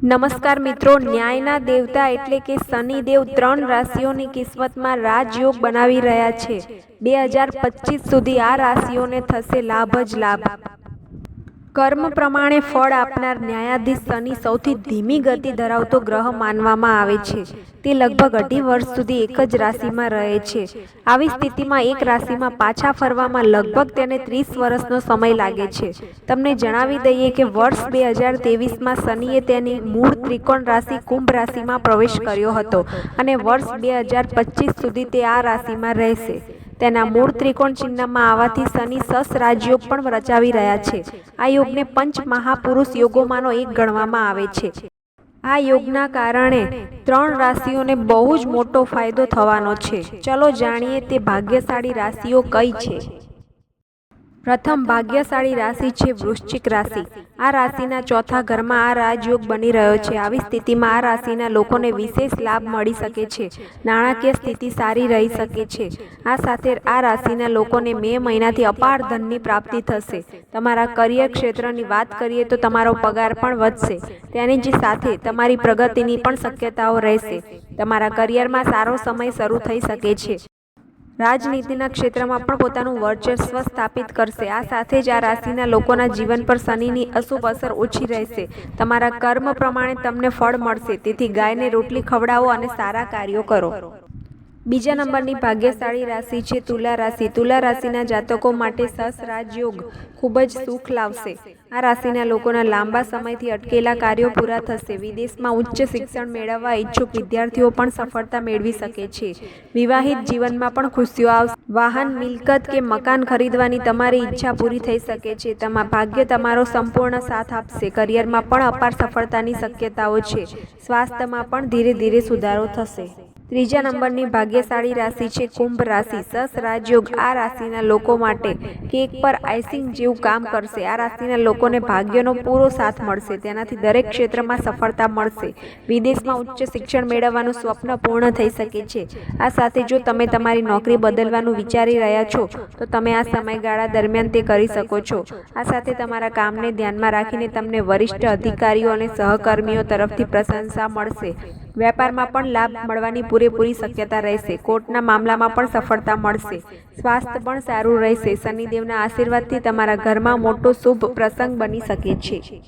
નમસ્કાર મિત્રો, ન્યાયના દેવતા એટલે કે શનિદેવ 3 રાશિઓની કિસ્મતમાં રાજયોગ બનાવી રહ્યા છે। 2025 સુધી આ રાશિઓને થશે લાભ જ લાભ। કર્મ પ્રમાણે ફળ આપનાર ન્યાયાધીશ શનિ સૌથી ધીમી ગતિ ધરાવતો ગ્રહ માનવામાં આવે છે। તે લગભગ 2.5 વર્ષ સુધી એક જ રાશિમાં રહે છે। આવી સ્થિતિમાં એક રાશિમાં પાછા ફરવામાં લગભગ તેને 30 વર્ષનો સમય લાગે છે। તમને જણાવી દઈએ કે વર્ષ 2023માં શનિએ તેની મૂળ ત્રિકોણ રાશિ કુંભ રાશિમાં પ્રવેશ કર્યો હતો અને વર્ષ 2025 સુધી તે આ રાશિમાં રહેશે। તેના મૂળ ત્રિકોણ ચિહ્નમાં આવવાથી શનિ સસ રાજયોગ પણ રચાવી રહ્યા છે। આ યોગને પંચ મહાપુરુષ યોગોમાંનો એક ગણવામાં આવે છે। આ યોગના કારણે 3 રાશિઓને બહુ જ મોટો ફાયદો થવાનો છે। ચલો જાણીએ તે ભાગ્યશાળી રાશિઓ કઈ છે। પ્રથમ ભાગ્યશાળી રાશિ છે વૃશ્ચિક રાશિ। આ રાશિના ચોથા ઘરમાં આ રાજયોગ બની રહ્યો છે। આવી સ્થિતિમાં આ રાશિના લોકોને વિશેષ લાભ મળી શકે છે। નાણાકીય સ્થિતિ સારી રહી શકે છે। આ સાથે આ રાશિના લોકોને મે મહિનાથી અપાર ધનની પ્રાપ્તિ થશે। તમારા કરિયર ક્ષેત્રની વાત કરીએ તો તમારો પગાર પણ વધશે। તેની જ સાથે તમારી પ્રગતિની પણ શક્યતાઓ રહેશે। તમારા કરિયરમાં સારો સમય શરૂ થઈ શકે છે। રાજનીતિના ક્ષેત્રમાં પણ પોતાનું વર્ચસ્વ સ્થાપિત કરશે। આ સાથે જ આ રાશિના લોકોના જીવન પર શનિની અશુભ અસર ઓછી રહેશે। તમારા કર્મ પ્રમાણે તમને ફળ મળશે, તેથી ગાયને રોટલી ખવડાવો અને સારા કાર્યો કરો। બીજા નંબરની ભાગ્યશાળી રાશિ છે તુલા રાશિ। તુલા રાશિના જાતકો માટે સસ રાજયોગ ખૂબ જ સુખ લાવશે। આ રાશિના લોકોના લાંબા સમયથી અટકેલા કાર્યો પૂરા થશે। વિદેશમાં ઉચ્ચ શિક્ષણ મેળવવા ઈચ્છુક વિદ્યાર્થીઓ પણ સફળતા મેળવી શકે છે। વિવાહિત જીવનમાં પણ ખુશીઓ આવશે। વાહન, મિલકત કે મકાન ખરીદવાની તમારી ઈચ્છા પૂરી થઈ શકે છે। ભાગ્ય તમારો સંપૂર્ણ સાથ આપશે। કરિયરમાં પણ અપાર સફળતાની શક્યતાઓ છે। સ્વાસ્થ્યમાં પણ ધીરે ધીરે સુધારો થશે। ત્રીજા નંબરની ભાગ્યશાળી રાશિ છે કુંભ રાશિ। સસ રાજયોગ આ રાશિના લોકો માટે કેક પર આઈસિંગ જેવું કામ કરશે। આ રાશિના લોકોને ભાગ્યનો પૂરો સાથ મળશે। તેનાથી દરેક ક્ષેત્રમાં સફળતા મળશે। વિદેશમાં ઉચ્ચ શિક્ષણ મેળવવાનું સ્વપ્ન પૂર્ણ થઈ શકે છે। આ સાથે જો તમે તમારી નોકરી બદલવાનું વિચારી રહ્યા છો તો તમે આ સમયગાળા દરમિયાન તે કરી શકો છો। આ સાથે તમારા કામને ધ્યાનમાં રાખીને તમને વરિષ્ઠ અધિકારીઓ અને સહકર્મીઓ તરફથી પ્રશંસા મળશે। વેપારમાં પણ લાભ મળવાની પૂરેપૂરી શક્યતા રહેશે। કોર્ટના મામલામાં પણ સફળતા મળશે। સ્વાસ્થ્ય પણ સારું રહેશે। શનિદેવના આશીર્વાદથી તમારા ઘરમાં મોટો શુભ પ્રસંગ બની શકે છે।